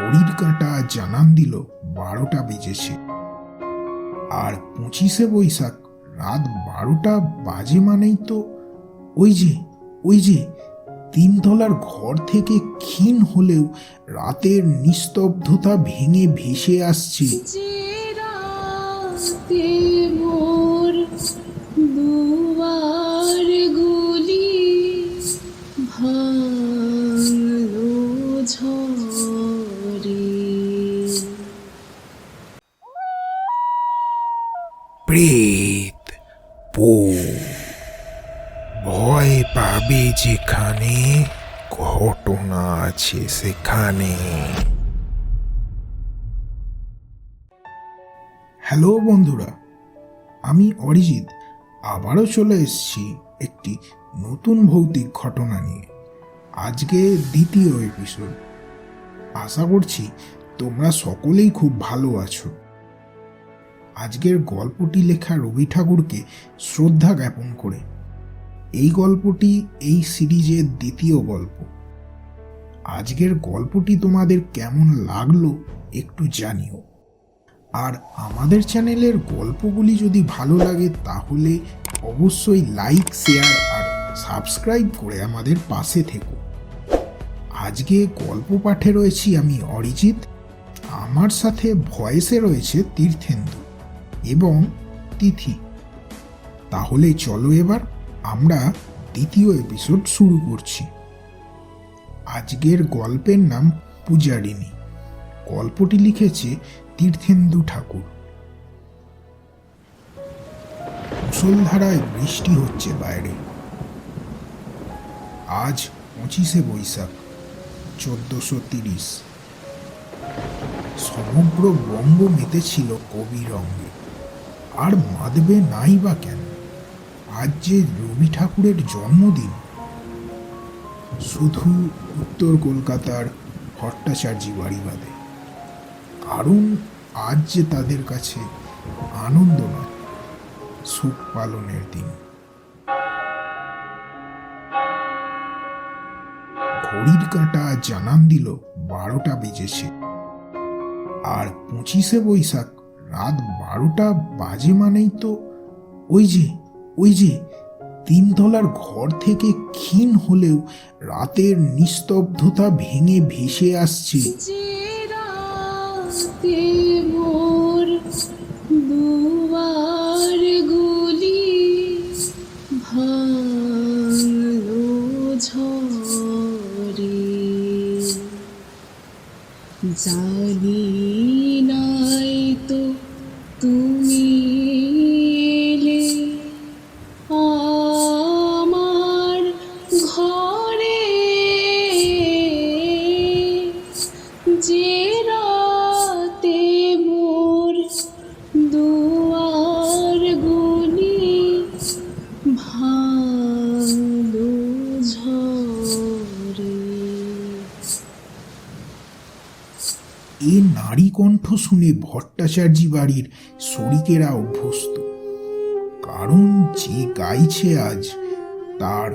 ঘড়ির কাঁটা জানান দিল 12টা বেজেছে। আর 25শে বৈশাখ রাত 12টা বাজে মানেই তো ওই যে 3 তলার ঘর থেকে ক্ষীণ হলেও রাতের নিস্তব্ধতা ভেঙে ভেসে আসছে প্রেত ভয় পাবে যেখানে ঘটনা আছে সেখানে। হ্যালো বন্ধুরা, আমি অরিজিৎ আবারও চলে এসেছি একটি নতুন ভৌতিক ঘটনা নিয়ে। আজকে দ্বিতীয় এপিসোড। আশা করছি তোমরা সকলেই খুব ভালো আছো। আজকের গল্পটি লেখা রবি ঠাকুরকে শ্রদ্ধা জ্ঞাপন করে। এই গল্পটি এই সিরিজের দ্বিতীয় গল্প। আজকের গল্পটি তোমাদের কেমন লাগলো একটু জানিও। আর আমাদের চ্যানেলের গল্পগুলি যদি ভালো লাগে তাহলে অবশ্যই লাইক, শেয়ার আর সাবস্ক্রাইব করে আমাদের পাশে থেকো। আজকে গল্প পাঠে রয়েছি আমি অরিজিৎ, আমার সাথে ভয়েসে রয়েছে তীর্থেন্দু এবং তিথি। তাহলে চলো এবার আমরা দ্বিতীয় এপিসোড শুরু করছি। আজকের গল্পের নাম পূজারিনী। গল্পটি লিখেছে তীর্থেন্দু ঠাকুর। মুষলধারায় বৃষ্টি হচ্ছে বাইরে। আজ 25শে বৈশাখ 1430। সমগ্র বঙ্গ মেতেছিল কবি রঙে। আর মাদবে নাই বা কেন? আজ যে রবি ঠাকুরের জন্মদিন। শুধু উত্তর কলকাতার ভট্টাচার্য বাড়ি বাদে। কারণ আজ যে তাদের কাছে আনন্দ নয়, সুখ পালনের দিন। ঘড়ির কাঁটা জানান দিল 12টা বেজেছে। আর 25শে বৈশাখ রাত 12টা বাজে মানেই তো ওই যে 3 তলার ঘর থেকে ক্ষীণ হলেও রাতের নিস্তব্ধতা ভেঙে ভেসে আসছে জানি নাই তো তুমি এলে আমার ঘরে, যে রাতে মোর দুয়ার গুলি ভালো ঝরে। এ নারী কণ্ঠ শুনে ভট্টাচার্য বাড়ির শরিকেরা অভ্যস্ত। কারণ যে গাইছে আজ তার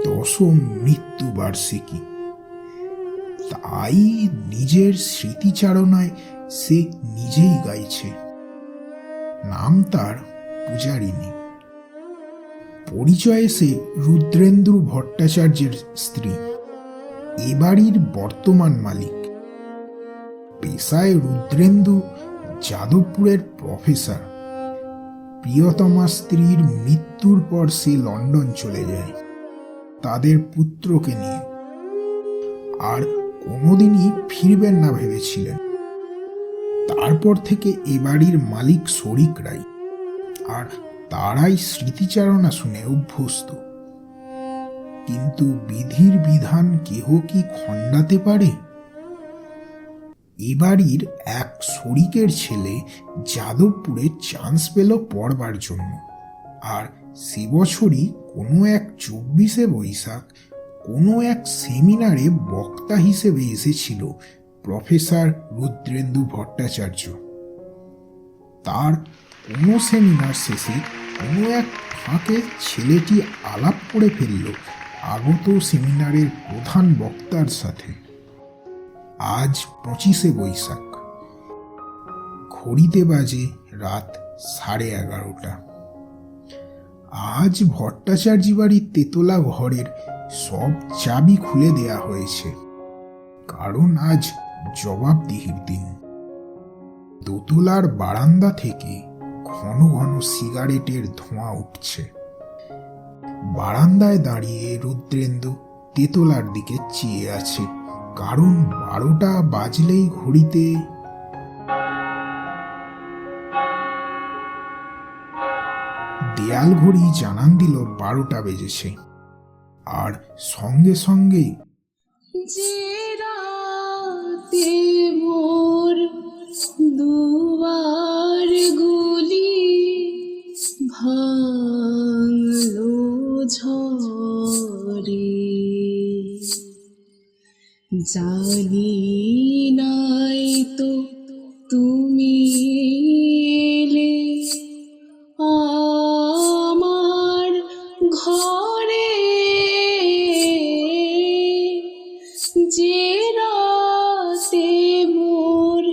10ম মৃত্যুবার্ষিকী। তাই নিজের স্মৃতিচারণায় সে নিজেই গাইছে। নাম তার পূজারিনী। পরিচয়ে সে রুদ্রেন্দ্র ভট্টাচার্যের স্ত্রী, এ বাড়ির বর্তমান মালিক। পেশায় রুদ্রেন্দু যাদবপুরের প্রফেসর। প্রিয়তমা স্ত্রীর মৃত্যুর পর সে লন্ডন চলে যায় তাদের পুত্রকে নিয়ে। আর কোনোদিনই ফিরবেন না ভেবেছিলেন। তারপর থেকে এ বাড়ির মালিক শরিকরাই, আর তারাই স্মৃতিচারণা শুনে অভ্যস্ত। কিন্তু বিধির বিধান কেহ কি খণ্ডাতে পারে? এ বাড়ির এক শরিকের ছেলে যাদবপুরে চান্স পেল পড়বার জন্য। আর সে বছরই কোনো এক 24শে বৈশাখ কোনো এক সেমিনারে বক্তা হিসেবে এসেছিল প্রফেসর রুদ্রেন্দু ভট্টাচার্য। তার কোনো সেমিনার শেষে কোনো এক ফাঁকে ছেলেটি আলাপ করে ফেলল আগত সেমিনারের প্রধান বক্তার সাথে। আজ 25শে বৈশাখ। ঘড়িতে বাজে রাত 11:30। আজ ভট্টাচার্যি বাড়ির তেতলা ঘরের সব চাবি খুলে দেয়া হয়েছে, কারণ আজ জবাবদিহির দিন। দোতলার বারান্দা থেকে ঘন ঘন সিগারেটের ধোঁয়া উঠছে। বারান্দায় দাঁড়িয়ে রুদ্রেন্দু তেতলার দিকে চেয়ে আছে, কারণ 12টা বাজলেই ঘড়িতে দেয়াল ঘড়ি জানান দিল 12টা বেজেছে। আর সঙ্গে সঙ্গে যে রাতে মোর দুয়ার গুলি ভাঙলো ঝড়ে, জানি নাই তো তুমি এলে আমার ঘরে, যে রাতে মোর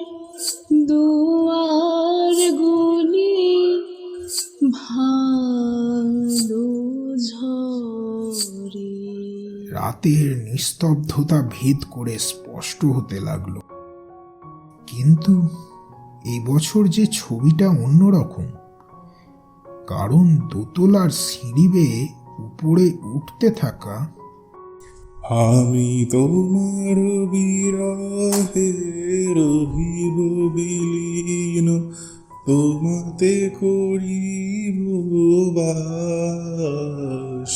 দুয়ার গুলি ভাঙলো ঝড়ে। রাতের নিস্তব্ধতা ভেদ করে স্পষ্ট হতে লাগলো। কিন্তু এই বছর যে ছবিটা অন্যরকম, কারণ দোতলার সিঁড়ি বেয়ে উপরে উঠতে থাকা আমি তোমার বিরহে রহিব বিলীন, তোমাতে করিব বাস।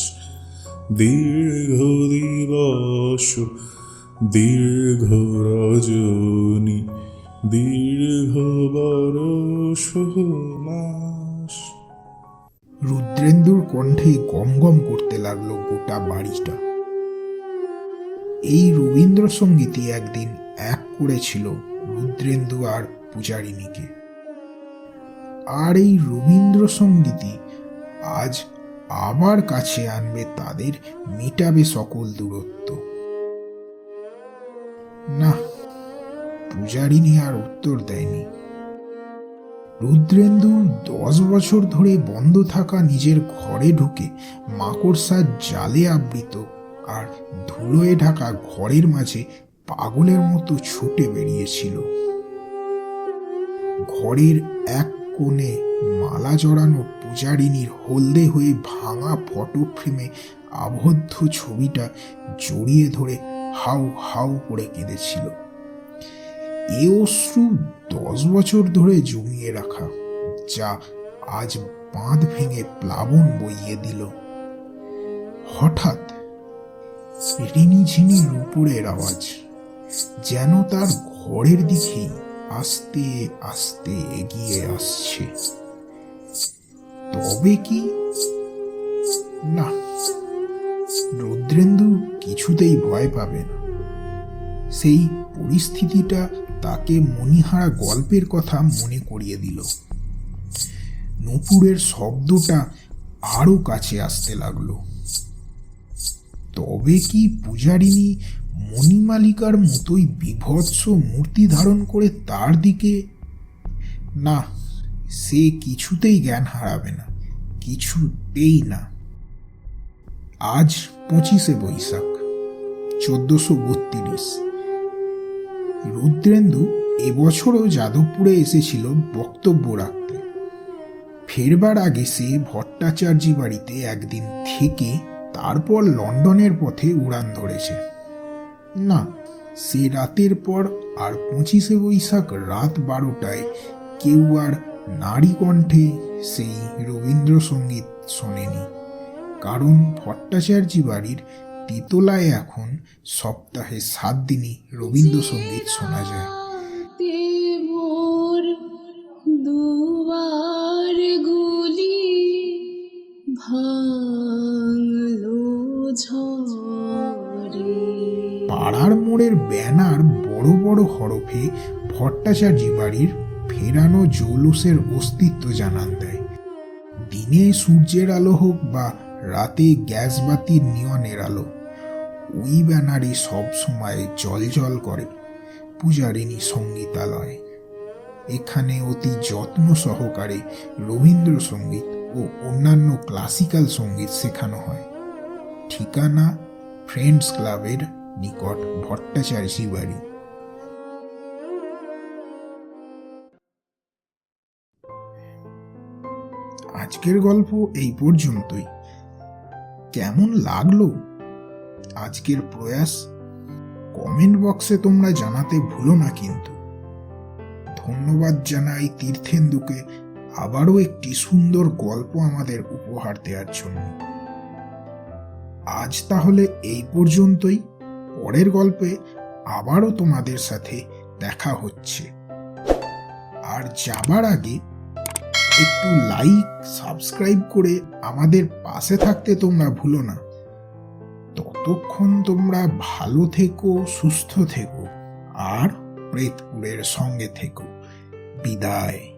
দীর্ঘ দিবস দীর্ঘ রজনী দীর্ঘ বরষ মাস। রুদ্রেন্দুর কণ্ঠে গম গম করতে লাগলো গোটা বাড়িটা। এই রবীন্দ্রসঙ্গীতই একদিন এক করেছিল রুদ্রেন্দু আর পূজারিণীকে, আর এই রবীন্দ্রসঙ্গীতই আজ আবার কাছে আনবে তাদের, মেটাবে সকল দূরত্ব। না, পূজারিণী আর উত্তর দেয়নি। রুদ্রেন্দু 10 বছর ধরে বন্ধ থাকা নিজের ঘরে ঢুকে মাকড়সার জালে আবৃত আর ধুলোয় ঢাকা ঘরের মাঝে পাগলের মতো ছুটে বেরিয়েছিল। ঘরের এক কোণে মালা জড়ানো পূজারিণীর হলদে হয়ে ভাঙা ফটো ফ্রেমে আবদ্ধ ছবিটা জড়িয়ে ধরে হাউ হাউ করে কেঁদেছিল। এ অশ্রু 10 বছর ধরে জমিয়ে রাখা, যা আজ বাঁধ ভেঙে প্লাবন বইয়ে দিল। হঠাৎ রিনিঝিনি রূপুরের আওয়াজ যেন তার ঘরের দিকেই আস্তে আস্তে এগিয়ে আসছে। তবে কি না, রুদ্রেন্দু কিছুতেই ভয় পাবে না। সেই পরিস্থিতিটা তাকে মণিহারা গল্পের কথা মনে করিয়ে দিল। নূপুরের শব্দটা আরো কাছে আসতে লাগলো। তবে কি পূজারিণী মণিমালিকার মতোই বিভৎস মূর্তি ধারণ করে তার দিকে? না, সে কিছুতেই জ্ঞান হারাবে না, কিছুতেই না। আজ 25শে বৈশাখ 1432। রুদ্রেন্দু এবছরও যাদবপুরে এসেছিল বক্তব্য রাখতে। ফেরবার আগে সে ভট্টাচার্যি বাড়িতে একদিন থেকে তারপর লন্ডনের পথে উড়ান ধরেছে। না, সে রাতের পর আর 25শে বৈশাখ রাত 12টায় কেউ আর নারী কণ্ঠে সেই রবীন্দ্রসঙ্গীত শোনেনি, কারণ ভট্টাচার্যি বাড়ির তেতলায় এখন সপ্তাহে 7 দিনই রবীন্দ্রসঙ্গীত শোনা যায়। মোর দুয়ার গুলি ভাঙলো ঝড়ে। পাড়ার মোড়ের ব্যানার বড় বড় হরফে ভট্টাচার্যি বাড়ির ফেরানো জৌলুসের অস্তিত্ব জানান দেয়। দিনে সূর্যের আলো হোক বা রাতে গ্যাস বাতির নিয়নের আলো, ওই ব্যানারে সব সময় জল জল করে। পূজারিণী সঙ্গীতালয়। এখানে অতি যত্ন সহকারে রবীন্দ্রসঙ্গীত ও অন্যান্য ক্লাসিক্যাল সঙ্গীত শেখানো হয়। ঠিকানা ফ্রেন্ডস ক্লাবের নিকট, ভট্টাচার্যি বাড়ি। আজকের গল্প এই পর্যন্তই। কেমন লাগলো আজকের প্রয়াস? কমেন্ট বক্সে তোমরা জানাতে ভুলো না কিন্তু। ধন্যবাদ জানাই তীর্থেন্দুকে আবারও একটি সুন্দর গল্প আমাদের উপহার দেওয়ার জন্য। আজ তাহলে এই পর্যন্তই। পরের গল্পে আবারও তোমাদের সাথে দেখা হচ্ছে। আর যাবার আগে একটু লাইক, সাবস্ক্রাইব করে আমাদের পাশে থাকতে তোমরা ভুলো না। ততক্ষণ তোমরা ভালো থেকো, সুস্থ থেকো আর প্রেতপুরের সঙ্গে থেকো। বিদায়।